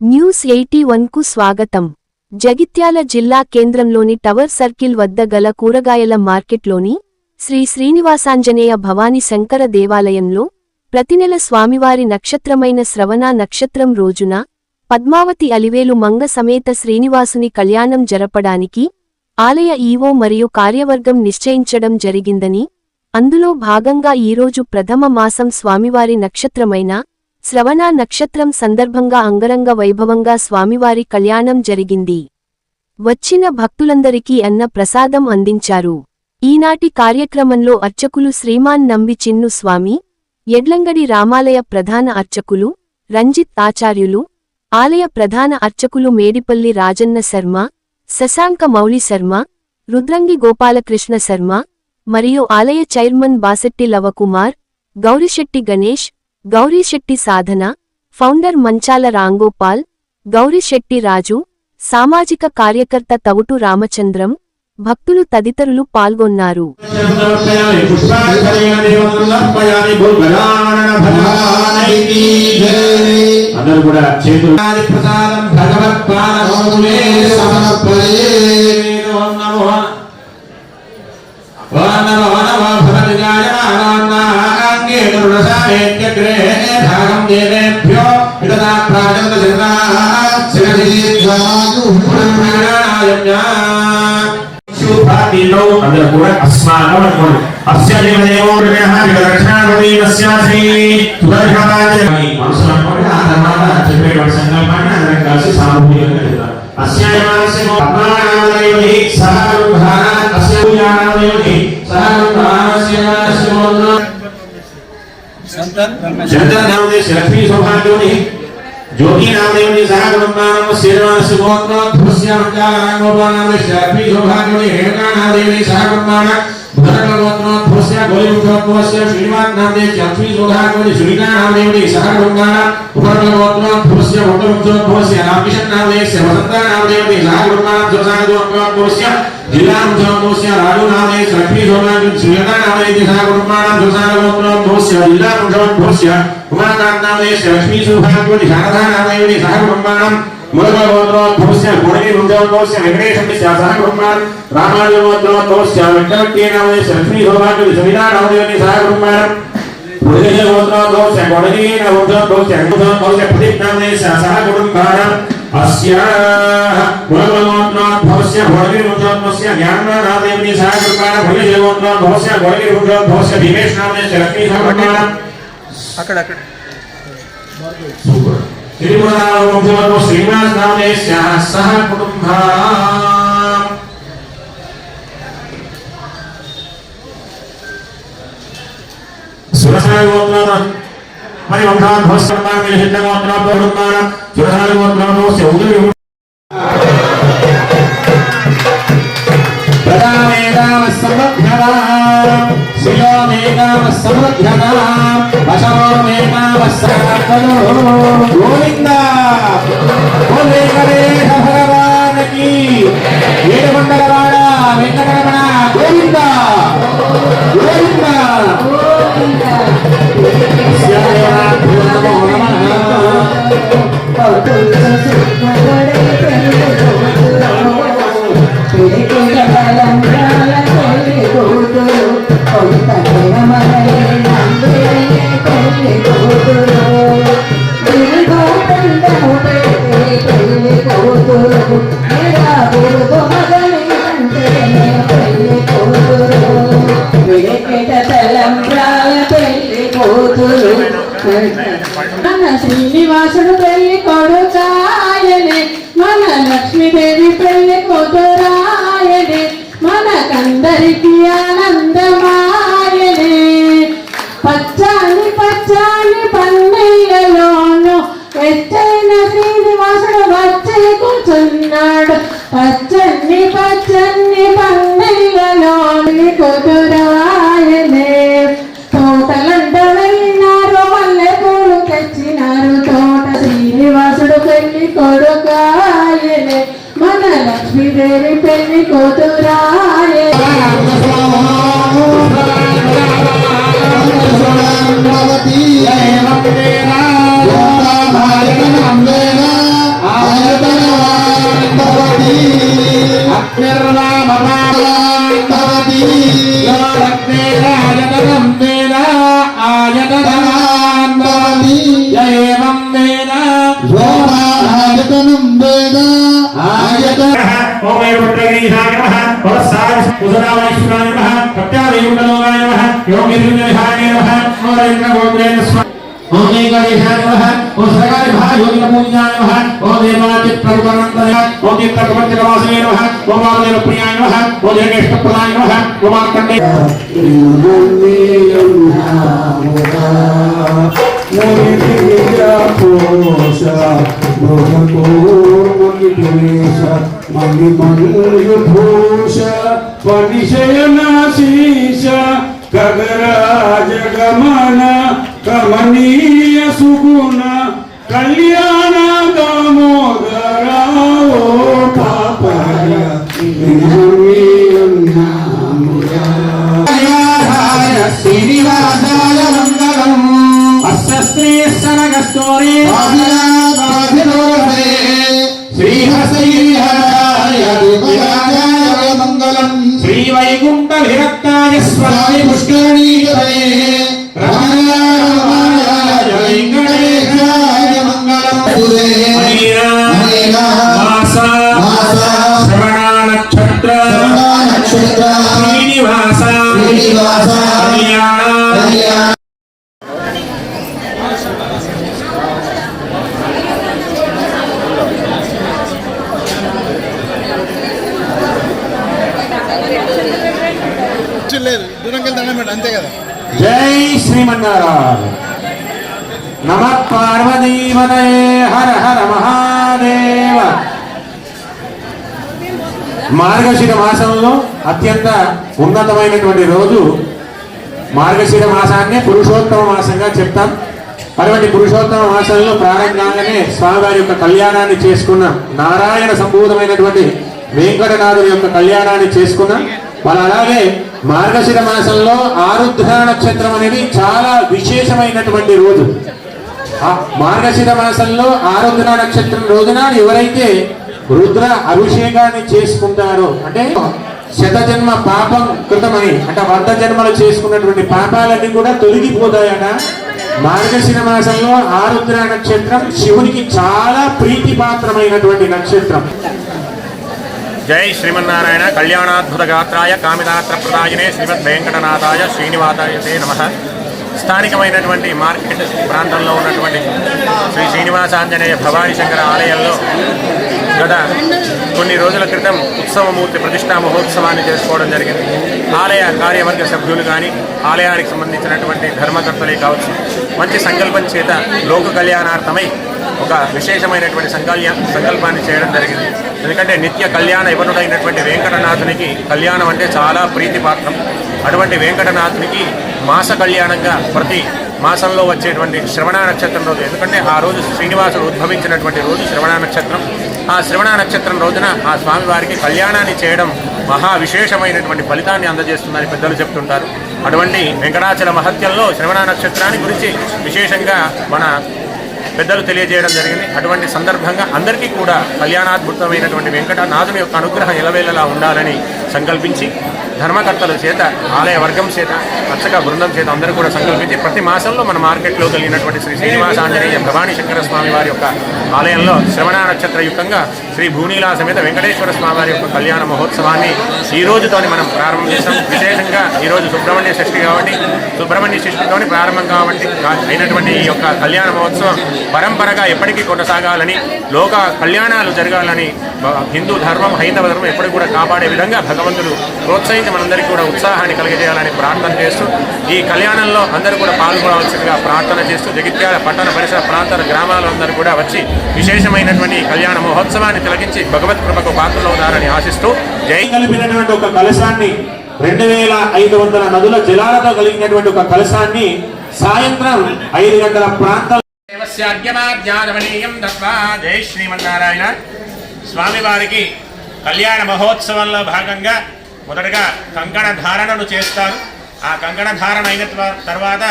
News 81 కు స్వాగతం. జగిత్యాల జిల్లా కేంద్రంలోని టవర్ సర్కిల్ వద్ద గల కూరగాయల మార్కెట్లోని శ్రీ శ్రీనివాసాంజనేయ భవాని శంకర దేవాలయంలో ప్రతినెల స్వామివారి నక్షత్రమైన శ్రవణ నక్షత్రం రోజున పద్మావతి అలివేలు మంగ సమేత శ్రీనివాసుని కళ్యాణం జరపడానికి ఆలయ ఈవో మరియు కార్యవర్గం నిశ్చయించడం జరిగిందని, అందులో భాగంగా ఈరోజు ప్రథమ మాసం స్వామివారి నక్షత్రమైన శ్రవణ నక్షత్రం సందర్భంగా అంగరంగ వైభవంగా స్వామివారి కళ్యాణం జరిగింది. వచ్చిన భక్తులందరికీ అన్న ప్రసాదం అందించారు. ఈనాటి కార్యక్రమంలో అర్చకులు శ్రీమాన్ నంబి చిన్ను స్వామి, ఎడ్లంగడి రామాలయ ప్రధాన అర్చకులు రంజిత్ ఆచార్యులు, ఆలయ ప్రధాన అర్చకులు మేడిపల్లి రాజన్న శర్మ, శశాంక మౌళి శర్మ, రుద్రంగి గోపాలకృష్ణ శర్మ మరియు ఆలయ చైర్మన్ బాసెట్టి లవకుమార్, గౌరిశెట్టి గణేష్, గౌరీశెట్టి సాధన, ఫౌండర్ మంచాల రాంగోపాల్, గౌరీశెట్టి రాజు, సామాజిక కార్యకర్త తవుటు రామచంద్రం, భక్తులు తదితరులు పాల్గొన్నారు. అందరూ కూడా అస్మాకం అనుకోండి. అస్యదేవో మనసులో అనుకోండి. ఆ తర్వాత చెప్పేటువంటి సంకల్పాన్ని అందరం కలిసి సామూహికంగా చెప్తాం. లక్ష్మీ సౌభాగ్యోని ज्योति नामदेवनी सह कुटुंबानां श्रीनिवास गोत्रोद्भवस्य मंगलारांगोपानां लक्ष्मी सौभाग्योनि हेमका नामदेवनी सह कुटुंबानां भरत गोत्रोद्भवस्य गोलिमुखोद्भवस्य श्रीनिवास नामदेव लक्ष्मी सौभाग्योनि सुनीता नामदेवनी सह कुटुंबानां उपरत गोत्रोद्भवस्य भक्तमुखोद्भवस्य रामकिशन नामदेवस्य वसंत नामदेवनी सह कुटुंबानां जोसान गोत्रोद्भवस्य जिला मुखोद्भवस्य राजू नामदेव लक्ष्मी सौभाग्योनि सुनीता नामदेवनी सह कुटुंबानां जोसान गोत्रोद्भवस्य जिला मुखोद्भवस्य उमाकांत नामदेवस्य लक्ष्मी सौभाग्योनि शारदा नामदेवनी सह कुटुंबानां मूलगोत्रोद्भवस्य गुणगी रुद्रोद्भवस्य वेंकटेशस्य सह कुटुंबानां रामानुजगोत्रोद्भवस्य विठ्ठलक्की नामदेवस्य लक्ष्मी सौभाग्योनि सविता नामदेवनी सह कुटुंबानां पुरुषस्य गोत्रोद्भवस्य गुणगी रुद्रोद्भवस्य अंकुशोद्भवस्य प्रदीप नामदेवस्य सह कुटुंबानां अस्याः मूलगोत्रोद्भवस्य गुणगी रुद्रोद्भवस्य ज्ञानदा नामदेवनी सह कुटुंबानां पुरुषस्य गोत्रोद्भवस्य गुणगी रुद्रोद्भवस्य भीमेश नामदेवस्य लक्ष्मी सह कुटुंबानां अकड़ सूपर तिरुमलावंशो श्रीनिवास नामदेवस्य सह कुटुंबानां सुरसाय गोत्रोद्भवस्य परिवंशाद्भवस्य कुटुंबानां सुरसाय गोत्रोद्भवस्य उदय प्रदामेदाम समभ्यवां शिलोमेदाम समभ्यवां वशोमेदाम समभ्यवां गोविंदा बोले गणेश भगवान की येडमंडलवाड़ वेंकटरमण गोविंदा गोविंदा మన శ్రీనివాసుడు పెళ్లి కొడుకాయనే, మన లక్ష్మీదేవి పెళ్లి కూతురాయనే, మనకందరికీ ఆనందమాయనే. పచ్చాని పచ్చాని పన్నెయ్యలోను ఎత్తైన శ్రీనివాసుడు వచ్చి కూర్చున్నాడు. పచ్చని పచ్చని పన్నెయ్యలోని కూతురాయనే. తోటలంట వెళ్ళినారు, మల్లెపూలు తెచ్చినారు, తోట శ్రీనివాసుడు పెళ్లి కొడుకాయనే, మన లక్ష్మీదేవి పెళ్లి కూతురాయనే. भगवती आयतनं वेद आयतन ओम एवट्टगीशाय नमः वरसाय उदरावैश्वराय नमः कट्यावैकुण्डलोकाय नमः योगिर्विहाय नमः मोरेन्द्रगोत्रेण स्व ओम एकादशाय नमः ओम सरगाय भाय योगिपूज्याय नमः ओम देवाचित्तप्रवर्तनाय ओम चित्तप्रवर्तकवासवे नमः ओम वामदेवप्रियाय नमः ओम जगेष्टप्रदाय नमः ओम मार्कण्डे परिशयनाशीष गगराज गमन कमनीय सुगुण कल्याण दामोदरा ओ पापय श्रीनिवासाय मंगलम् अस्य स्त्री सरगस्तोरे श्रीहसैहराय मंगलम् श्रीवैकुण्ठ विरक्ताय स्वामी पुष्करणीयते रमणाय वेंकटेशाय मंगलम् श्रवणा नक्षत्र श्रीनिवास कल्याण లేదు దూరంగా దండం పెట్టు అంతే కదా जय श्रीमन्नारायण नमः पार्वतीपतये हर हर महादेव మార్గశిర మాసంలో అత్యంత ఉన్నతమైనటువంటి రోజు మార్గశిర మాసాన్ని పురుషోత్తమ మాసంగా చెప్తాం. అటువంటి పురుషోత్తమ మాసంలో ప్రారంభంగానే స్వామివారి యొక్క కళ్యాణాన్ని చేసుకున్నాం. నారాయణ సంభూతమైనటువంటి వెంకటనాథుడి యొక్క కళ్యాణాన్ని చేసుకున్నాం. మరి అలాగే మార్గశిర మాసంలో ఆరుద్ర నక్షత్రం అనేది చాలా విశేషమైనటువంటి రోజు. ఆ మార్గశిర మాసంలో ఆరుద్ర నక్షత్రం రోజున ఎవరైతే రుద్ర అభిషేకాన్ని చేసుకుంటారో అంటే శతజన్మ పాపం కృతమని అంటే 100 జన్మలు చేసుకున్నటువంటి పాపాలన్నీ కూడా తొలగిపోతాయట. మార్గశిర మాసంలో ఆరుద్ర నక్షత్రం శివునికి చాలా ప్రీతిపాత్రమైనటువంటి నక్షత్రం. జై శ్రీమన్నారాయణ కళ్యాణాద్భుత గాత్రాయ కామిదాత్ర ప్రదాయనే శ్రీమద్ వెంకటనాథాయ శ్రీనివాసాయ నమః. స్థానికమైనటువంటి మార్కెట్ ప్రాంతంలో ఉన్నటువంటి శ్రీ శ్రీనివాసాంజనేయ భవానీ శంకర ఆలయంలో గత కొన్ని రోజుల క్రితం ఉత్సవమూర్తి ప్రతిష్టా మహోత్సవాన్ని చేసుకోవడం జరిగింది. ఆలయ కార్యవర్గ సభ్యులు కానీ ఆలయానికి సంబంధించినటువంటి ధర్మకర్తలే కావచ్చు మంచి సంకల్పం చేత లోక కళ్యాణార్థమై ఒక విశేషమైనటువంటి సంకల్పాన్ని చేయడం జరిగింది. ఎందుకంటే నిత్య కళ్యాణ ఇవ్వనుడైనటువంటి వెంకటనాథునికి కళ్యాణం అంటే చాలా ప్రీతిపాత్రం. అటువంటి వెంకటనాథునికి మాస కళ్యాణంగా ప్రతి మాసంలో వచ్చేటువంటి శ్రవణ నక్షత్రం రోజు, ఎందుకంటే ఆ రోజు శ్రీనివాసుడు ఉద్భవించినటువంటి రోజు శ్రవణ నక్షత్రం. ఆ శ్రవణ నక్షత్రం రోజున ఆ స్వామివారికి కళ్యాణాన్ని చేయడం మహా విశేషమైనటువంటి ఫలితాన్ని అందజేస్తుందని పెద్దలు చెప్తుంటారు. అటువంటి వెంకటాచల మహత్యంలో శ్రవణ నక్షత్రాన్ని గురించి విశేషంగా మన పెద్దలు తెలియజేయడం జరిగింది. అటువంటి సందర్భంగా అందరికీ కూడా కళ్యాణాద్భుతమైనటువంటి వెంకటనాథుని యొక్క అనుగ్రహం ఎలవేళలా ఉండాలని సంకల్పించి ధర్మకర్తల చేత ఆలయ వర్గం చేత అర్చక బృందం చేత అందరూ కూడా సంకల్పించి ప్రతి మాసంలో మన మార్కెట్లో కలిగినటువంటి శ్రీ శ్రీనివాసాంజనేయ భవానీ శంకర స్వామి వారి యొక్క ఆలయంలో శ్రవణ నక్షత్రయుక్తంగా శ్రీ భూనీలా సమేత వెంకటేశ్వర స్వామి వారి యొక్క కళ్యాణ మహోత్సవాన్ని ఈ రోజుతోని మనం ప్రారంభం చేస్తాం. విశేషంగా ఈరోజు సుబ్రహ్మణ్య షష్ఠి కాబట్టి సుబ్రహ్మణ్య షష్ఠితోని ప్రారంభం అయినటువంటి ఈ యొక్క కళ్యాణ మహోత్సవం పరంపరగా ఎప్పటికీ కొనసాగాలని, లోక కళ్యాణాలు జరగాలని, హిందూ ధర్మం హైందవ ధర్మం ఎప్పటికీ కూడా కాపాడే విధంగా భగవంతుడు ప్రోత్సహించి మనందరికీ కూడా ఉత్సాహాన్ని కలిగజేయాలని ప్రార్థన చేస్తూ ఈ కళ్యాణంలో అందరూ కూడా పాల్గొనవలసిందిగా ప్రార్థన చేస్తూ జగిత్యాల పట్టణ పరిసర ప్రాంతాల గ్రామాలందరూ కూడా వచ్చి విశేషమైనటువంటి కళ్యాణ మహోత్సవాన్ని తిలకించి భగవత్ కృపకు పాత్రలవుతారని ఆశిస్తూ జై. కలిపినటువంటి ఒక కలశాన్ని 2500 నదుల జలాలతో కలిగినటువంటి ఒక కలశాన్ని సాయంత్రం 5 గంటల ప్రాంతం జై శ్రీమన్నారాయణ. స్వామివారికి కళ్యాణ మహోత్సవంలో భాగంగా మొదటగా కంకణ ధారణను చేస్తారు. ఆ కంకణ ధారణ అయిన తర్వాత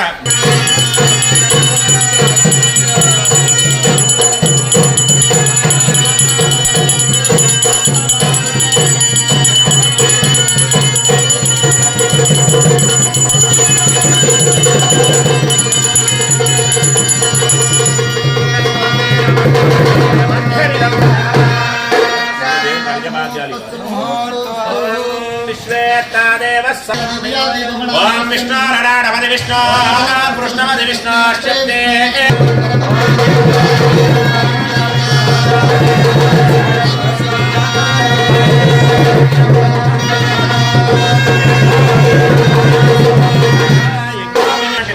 तदेव ओम विष्णुरणामधि विष्णु कृष्णमधि विष्णु शक्ते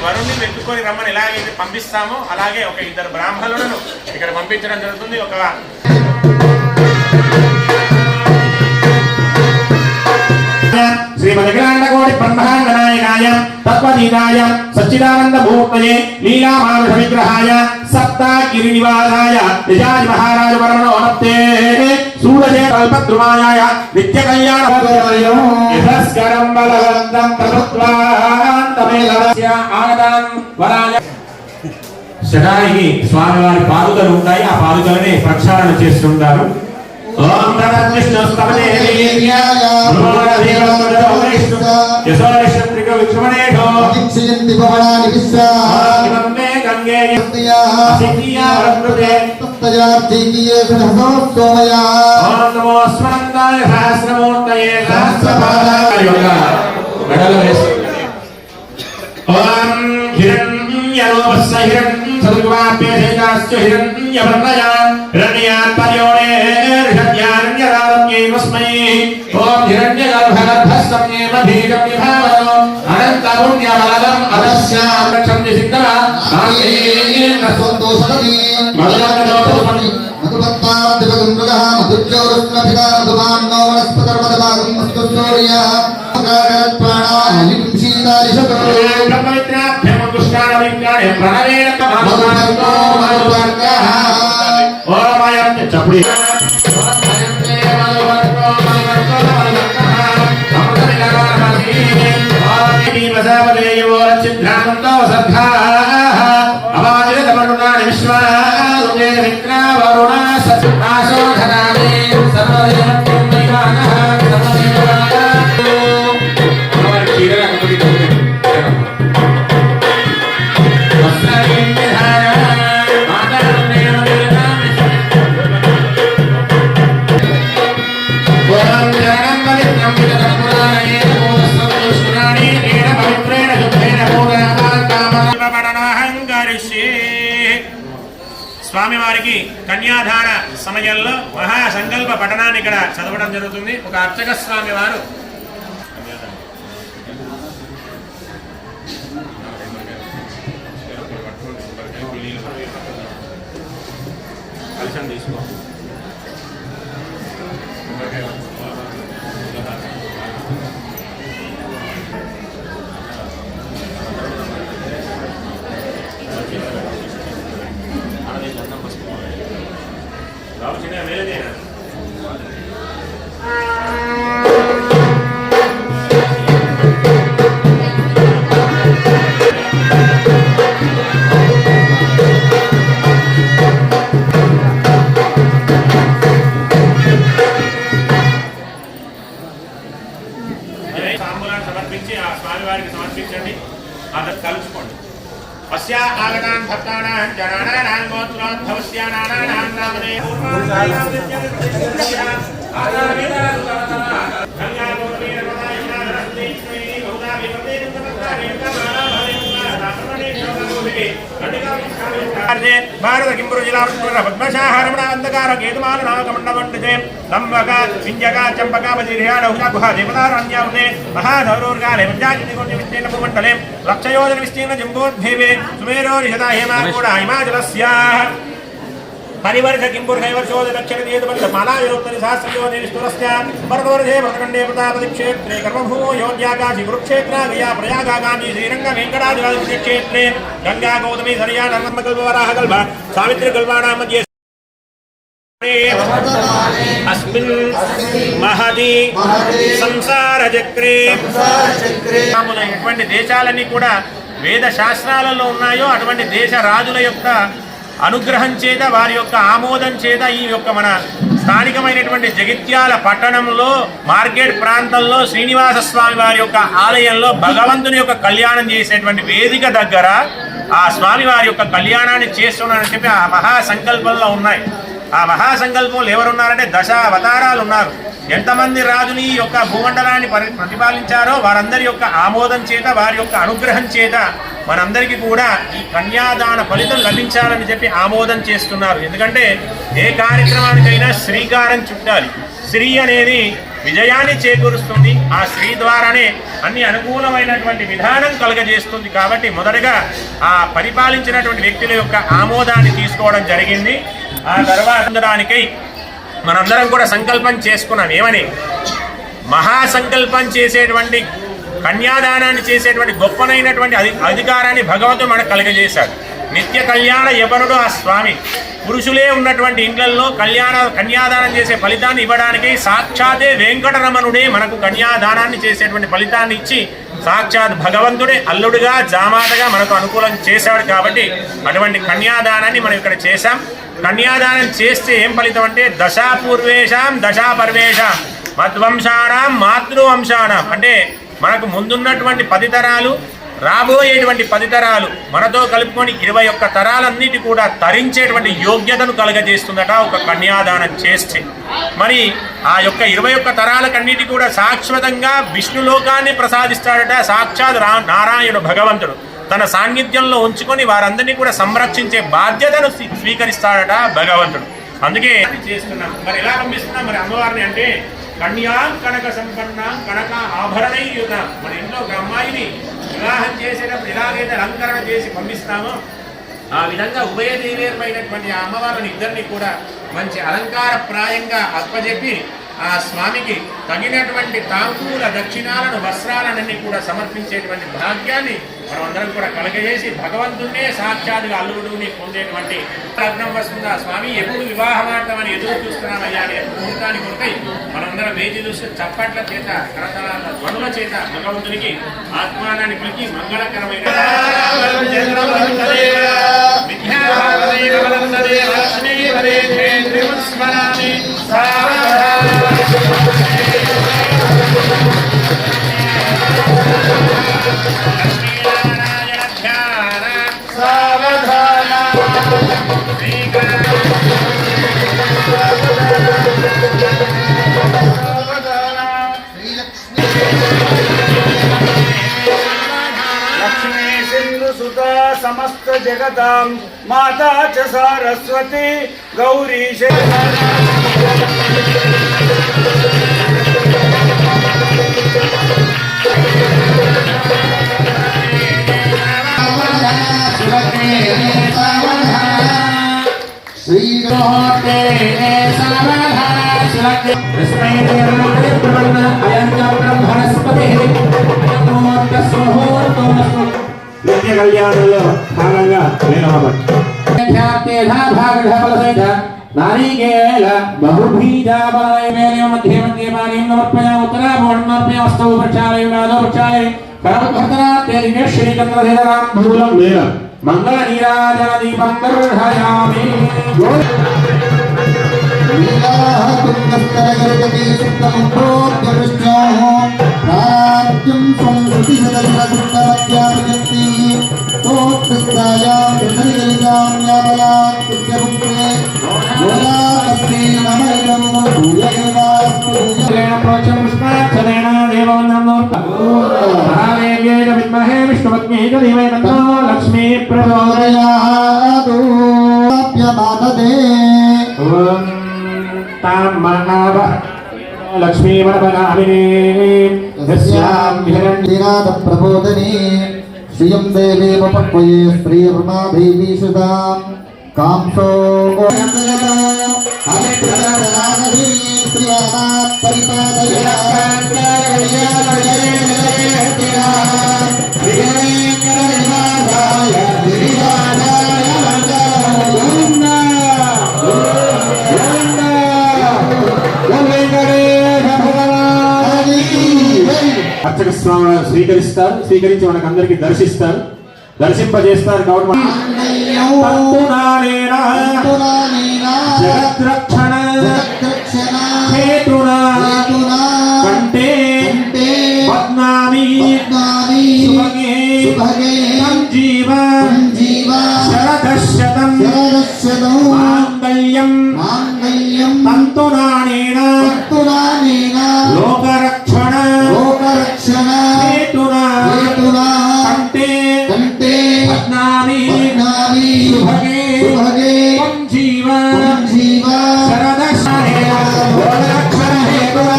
వరుణ్ణి వెతుక్కొని రమ్మని ఎలాగైతే పంపిస్తామో అలాగే ఒక ఇద్దరు బ్రాహ్మణులను ఇక్కడ పంపించడం జరుగుతుంది. ఒక श्रीमदखिलाण्डकोटि ब्रह्माण्डनायकाय तत्त्वतीताय सच्चिदानन्दमूर्तये लीलामानुष विग्रहाय सप्तागिरिनिवासाय निजाजि महाराज परमणोनप्ते सूरजे कल्पद्रुमाय नित्यकल्याणपदाय यथस्करं बलवन्तं प्रभुत्वान्तमेलस्य आनदानं वराय శటానికి స్వామివారి పాదుకలు ఉంటాయి. ఆ పాదుకలని ప్రక్షాళన చేస్తుంటారు. ఓం తదవిష్ణుస్తవనే యశోరిషత్రిక విక్రమణేషో దిక్షయంతి భవాని విశ్వామే గంగే సిద్ధియా వరప్రదే తత్తయార్థికియే సహసోమయా ఓం నమో స్మరంతాయ సహస్రమూర్తయే సహస్రపాదాయ మెడలు వేసి ఓం హిరణ్యరూపస్య సదుర్వాప్యేషేకాస్య హిరణ్యవర్ణయా హిరణ్యాత్పర్యోణేర్హణ్యారణ్యరారమ్యేమస్మై ఓం హిరణ్యగర్భగర్భస్సమ్యేమ బీజం విభావయో అనంతపుణ్యబలదం అదస్యాం రక్షంతి సిద్ధః ఆయేన సంతోషదీ మధురమదోపని మధుపత్తాదివగంగః మధుర్చౌరస్నభిదా మధుమాన్నో వనస్పతర్మదభాగం మస్తు సూర్య ప్రాణాలిం సీతాలిషతో బ్రహ్మవిద్రాభ్యం దుష్టానవిజ్ఞానే ప్రణవేన కమలతో మధువర్గః ఓమయం చపుడి స్వామివారికి కన్యాదాన సమయంలో మహాసంకల్ప పఠనాన్ని ఇక్కడ చదవడం జరుగుతుంది. ఒక అర్చక స్వామి వారు కలశం తీసుకో సమర్పించి ఆ స్వామివారికి సమర్పించండి. అందరు కలుసుకోండి. పశ్యా ఆగతాన్ భక్తానాం జనానాం గోత్రోద్భవస్యానానాం నామనే భారత కింపురు జిల్లా పద్మశాహరమణ అంధకార కేతుమాల నామకమండవంటితే లంబక సింజక చంపకాపతి గుహ దేవతారణ్యావతే మహాధౌరోర్గాలే పంచాయతి కొంచెం విస్తీర్ణ భూమండలే లక్షయోజన విస్తీర్ణ జంబోద్భేవే సుమేరోరిషత హేమాకూడ హిమాచలస్య పరివర్ష కింపుర్ కైవర్షోద దక్షిణ దేవబంధ మాలావిరోత్తరి సహస్రయోజన విష్ణురస్య భరతవర్షే భరతఖండే ప్రతాపతి క్షేత్రే కర్మభూమో యోధ్యాకాశి కురుక్షేత్ర గయా ప్రయాగాగాంధీ శ్రీరంగ వెంకటాద్రి క్షేత్రే గంగా గౌతమి సరియా నర్మకల్పవరాహ కల్ప సావిత్రి కల్పానాం మధ్య అస్మిన్ మహది సంసార చక్రే ఎటువంటి దేశాలన్నీ కూడా వేద శాస్త్రాలలో ఉన్నాయో అటువంటి దేశ రాజుల యొక్క అనుగ్రహం చేత వారి యొక్క ఆమోదం చేత ఈ యొక్క మన స్థానికమైనటువంటి జగిత్యాల పట్టణంలో మార్కెట్ ప్రాంతంలో శ్రీనివాస స్వామి వారి యొక్క ఆలయంలో భగవంతుని యొక్క కళ్యాణం చేసేటువంటి వేదిక దగ్గర ఆ స్వామి వారి యొక్క కళ్యాణాన్ని చేస్తున్నానని చెప్పి ఆ మహా సంకల్పంలో ఉన్నాయి. ఆ మహాసంకల్పంలో ఎవరున్నారంటే 10 అవతారాలు ఉన్నారు. ఎంతమంది రాజుని ఈ యొక్క భూమండలాన్ని ప్రతిపాలించారో వారందరి యొక్క ఆమోదం చేత, వారి యొక్క అనుగ్రహం చేత మనందరికీ కూడా ఈ కన్యాదాన ఫలితం లభించాలని చెప్పి ఆమోదం చేస్తున్నారు. ఎందుకంటే ఏ కార్యక్రమానికైనా శ్రీకారం చుట్టాలి. శ్రీ అనేది విజయాన్ని చేకూరుస్తుంది. ఆ శ్రీ ద్వారానే అన్ని అనుకూలమైనటువంటి విధానం కలుగజేస్తుంది. కాబట్టి మొదటగా ఆ పరిపాలించినటువంటి వ్యక్తుల యొక్క ఆమోదాన్ని తీసుకోవడం జరిగింది. ఆ తర్వాత దానికై మనందరం కూడా సంకల్పం చేసుకున్నాం. ఏమని? మహాసంకల్పం చేసేటువంటి కన్యాదానాన్ని చేసేటువంటి గొప్పనైనటువంటి అధికారాన్ని భగవంతుడు మనకు కలుగజేశాడు. నిత్య కళ్యాణ యవనుడు ఆ స్వామి. పురుషులే ఉన్నటువంటి ఇండ్లలో కన్యాదానం చేసే ఫలితాన్ని ఇవ్వడానికి సాక్షాతే వెంకటరమణుడే మనకు కన్యాదానాన్ని చేసేటువంటి ఫలితాన్ని ఇచ్చి సాక్షాత్ భగవంతుడే అల్లుడుగా జామాతగా మనకు అనుకూలం చేశాడు. కాబట్టి అటువంటి కన్యాదానాన్ని మనం ఇక్కడ చేశాం. కన్యాదానం చేస్తే ఏం ఫలితం అంటే దశాపూర్వేషాం దశాపర్వేషాం మద్వంశానాం మాతృవంశానాం, అంటే మనకు ముందున్నటువంటి 10 తరాలు, రాబోయేటువంటి 10 తరాలు మనతో కలుపుకొని 21 తరాలన్నిటి కూడా తరించేటువంటి యోగ్యతను కలగజేస్తుందట ఒక కన్యాదానం చేస్తే. మరి ఆ యొక్క 21 తరాలకన్నిటి కూడా శాశ్వతంగా విష్ణులోకాన్ని ప్రసాదిస్తాడట సాక్షాత్ నారాయణుడు భగవంతుడు. తన సాన్నిధ్యంలో ఉంచుకొని వారందరినీ కూడా సంరక్షించే బాధ్యతను స్వీకరిస్తాడట భగవంతుడు. అందుకే చేస్తున్నాం. మరి ఎలా పంపిస్తున్నాం మరి అమ్మవారిని అంటే కన్యాం కనక సంపన్న కనక ఆభరణయుత. మన ఇంట్లో ఒక అమ్మాయిని వివాహం చేసేటప్పుడు ఎలాగైతే అలంకరణ చేసి పంపిస్తామో ఆ విధంగా ఉభయదేవేర్మైనటువంటి ఆ అమ్మవారిని ఇద్దరిని కూడా మంచి అలంకారప్రాయంగా అప్పజెప్పి ఆ స్వామికి తగినటువంటి తాంబూల దక్షిణాలను వస్త్రాలన్నీ కూడా సమర్పించేటువంటి భాగ్యాన్ని మనం అందరం కూడా కలగజేసి భగవంతున్నే సాక్షాత్తుగా అల్లుడుని పొందేటువంటి లగ్నం వస్తుందా స్వామి ఎప్పుడు వివాహమాడతామని ఎదురు చూస్తున్నామయ్యా అనే ముహూర్తాన్ని కొరకై మనందరం వేచి చూసి చప్పట్ల చేత కరతలాల ధ్వనుల చేత భగవంతునికి ఆత్మానాన్ని పిలిచి మంగళకరమైన लक्ष्मी सिंधु सुता समस्त जगतां माता च सरस्वती गौरी నిత్య కళ్యాణంలో భాగంగా నారీకేళ బహుబీజాబలాయ మధ్య మధ్య పానీయం సమర్పయ ఉత్తరాభోణమర్పయ వస్తవ వృక్షాలయ నాదో వృక్షాలయ కరపర్తనాత్యేన శ్రీచంద్రధరాం భూలం వేల మంగళ నీరాజన దీపం దర్శయామి లక్ష్మీ ప్రచోదయాతు లక్ష్మీ ప్రబోధనే శ్రియం దేవీపక్వయే శ్రీర్మా దేవీ సుతాం కాంసో అర్చక స్వామి స్వీకరిస్తారు. స్వీకరించి మనకు అందరికి దర్శిస్తారు, దర్శింపజేస్తారు. కాబట్టి జగద్రక్షణ హేతునా కంటే పద్నామి జీవ శరదశతం మాంగళ్యం సంజీవ శరదశనే ఓలక్షణ హేతువా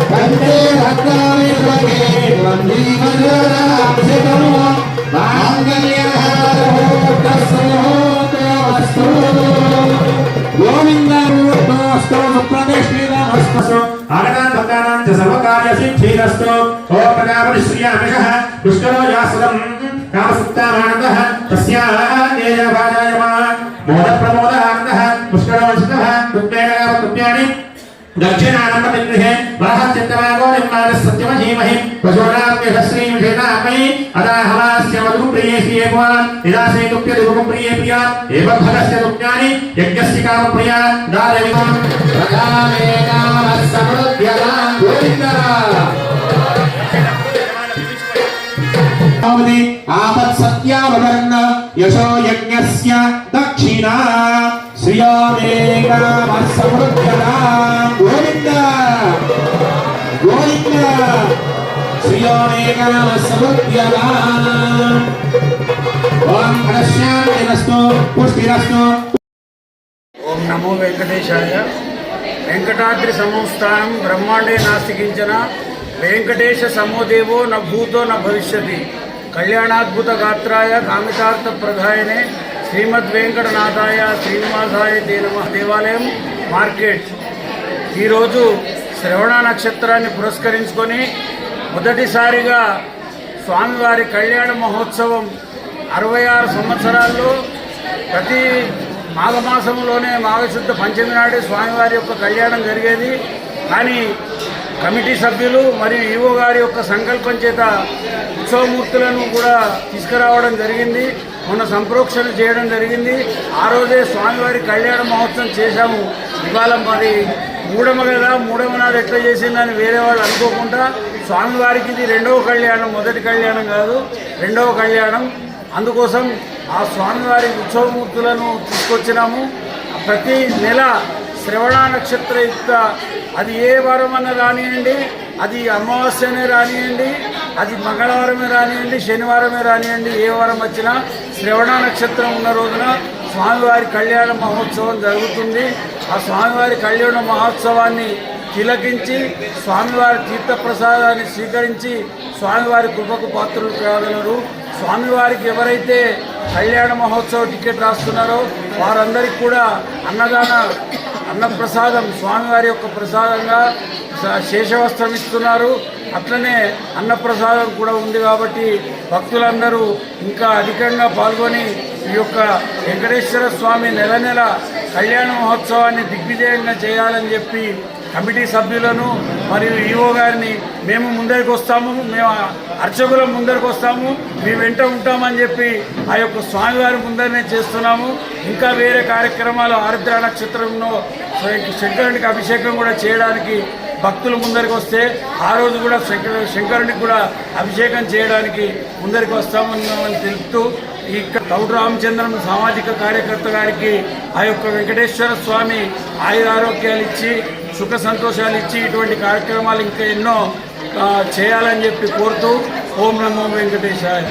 కంటే భద్రామిత్రకే వందీవరాంశితం మాంగళ్యహారమస్తు గోవిందమూర్తోస్తు సుప్రతిష్ఠితమస్తు ఆగతాన్ భక్తానాం చ సర్వకార్యసిద్ధిరస్తు ఓం ప్రజాపతి శ్రీయామిషః పుష్కరో యాసుదం కామసుప్తామానందః తస్యాదేయభాజాయమా మోదప్రమోదానందః పుష్కరోచితః తుప్యేకపుత్యాని దక్షిణానందవిగ్రహే బలహత్యంతమాగో నిర్మాణ సత్యమధీమహి పశూనామ్యశ్రీమిషేనామయి అదాహమాస్య మధు ప్రియే శ్రీయేమా నిదాసే తుప్య దుఃఖం ప్రియే ప్రియా ఏవ భగస్య తుప్యాని యజ్ఞస్య కామ ప్రియా దారవిమా ప్రజామే కామస్సమృద్ధ్యదాం గోవిందా ఆపత్ సత్యావవర్ణ యశో యజ్ఞస్య దక్షిణా శ్రియామేకామస్సమృద్ధ్యదాం గోవిందా గోవిందా శ్రియామేకామస్సమృద్ధ్యదాం ఓం అనశ్యామిరస్తు పుష్టిరస్తు. ఓం నమో వెంకటేశాయ. వెంకటాద్రి సమోస్థానం బ్రహ్మాండే నాస్తికించిన వెంకటేశ సమోదేవో న భూతో న భవిష్యతి. కళ్యాణాద్భుత గాత్రాయ కామితార్థ ప్రదాయనే శ్రీమద్వేంకటనాథాయ శ్రీనివాసాయ తే నమః. దేవాలయం మార్కెట్. ఈరోజు శ్రవణ నక్షత్రాన్ని పురస్కరించుకొని మొదటిసారిగా స్వామివారి కళ్యాణ మహోత్సవం 66 సంవత్సరాల్లో ప్రతి మాఘమాసంలోనే మాఘశుద్ధ పంచమి నాడే స్వామివారి యొక్క కళ్యాణం జరిగేది. కానీ కమిటీ సభ్యులు మరియు ఈవో గారి యొక్క సంకల్పం చేత ఉత్సవమూర్తులను కూడా తీసుకురావడం జరిగింది. మొన్న సంప్రోక్షణ చేయడం జరిగింది. ఆ రోజే స్వామివారి కళ్యాణ మహోత్సవం చేశాము. ఇవాళ మరి మూడమ కదా, మూడవ నాడు ఎట్లా చేసిందని వేరే వాళ్ళు అనుకోకుండా స్వామివారికి ఇది రెండవ కళ్యాణం, మొదటి కళ్యాణం కాదు, రెండవ కళ్యాణం. అందుకోసం ఆ స్వామివారి ఉత్సవమూర్తులను తీసుకొచ్చినాము. ప్రతి నెల శ్రవణ నక్షత్రయుక్త అది ఏ వారం అన్న రానియండి, అది అమావాస్యనే రానియండి, అది మంగళవారమే రానియండి, శనివారమే రానియండి, ఏ వారం వచ్చినా శ్రవణ నక్షత్రం ఉన్న రోజున స్వామివారి కళ్యాణ మహోత్సవం జరుగుతుంది. ఆ స్వామివారి కళ్యాణ మహోత్సవాన్ని తిలకించి స్వామివారి తీర్థప్రసాదాన్ని స్వీకరించి స్వామివారి కృపకు పాత్రలు కాగలరు. స్వామివారికి ఎవరైతే కళ్యాణ మహోత్సవ టికెట్ రాస్తున్నారో వారందరికీ కూడా అన్నప్రసాదం స్వామివారి యొక్క ప్రసాదంగా శేషవస్త్రం ఇస్తున్నారు. అట్లనే అన్నప్రసాదం కూడా ఉంది. కాబట్టి భక్తులందరూ ఇంకా అధికంగా పాల్గొని ఈ యొక్క వెంకటేశ్వర స్వామి నెల నెల కళ్యాణ మహోత్సవాన్ని దిగ్విజయంగా చేయాలని చెప్పి కమిటీ సభ్యులను మరియు ఈవో గారిని మేము ముందరికి వస్తాము, మేము అర్చకుల ముందరికి వస్తాము, మీ వెంట ఉంటామని చెప్పి ఆ యొక్క స్వామివారి ముందరనే చేస్తున్నాము. ఇంకా వేరే కార్యక్రమాలు ఆరుద్ర నక్షత్రంలో శంకరునికి అభిషేకం కూడా చేయడానికి భక్తులు ముందరికి వస్తే ఆ రోజు కూడా శంకరునికి కూడా అభిషేకం చేయడానికి ముందరికి వస్తామని తెలుపుతూ ఈ కౌటు రామచంద్రం సామాజిక కార్యకర్త గారికి ఆ యొక్క వెంకటేశ్వర స్వామి ఆయురారోగ్యాలు ఇచ్చి సుఖ సంతోషాలు ఇచ్చి ఇటువంటి కార్యక్రమాలు ఇంకా ఎన్నో చేయాలని చెప్పి కోరుతూ ఓం నమో వెంకటేశాయ.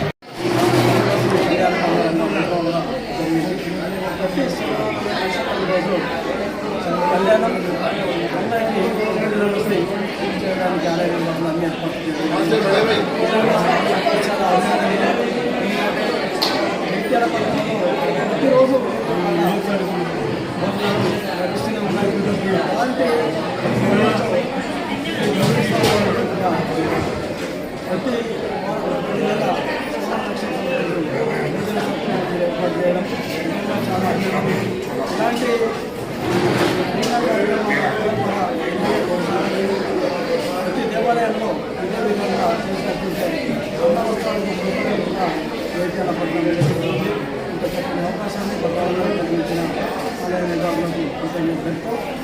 ప్రతి దేవాలయంలో ఇదే విధంగా చేసినట్టుంటే ఇంత చక్కని అవకాశాన్ని భగవాన్ కలిగించిన ఆలయ నిర్వాహకులకు కృతజ్ఞతలు.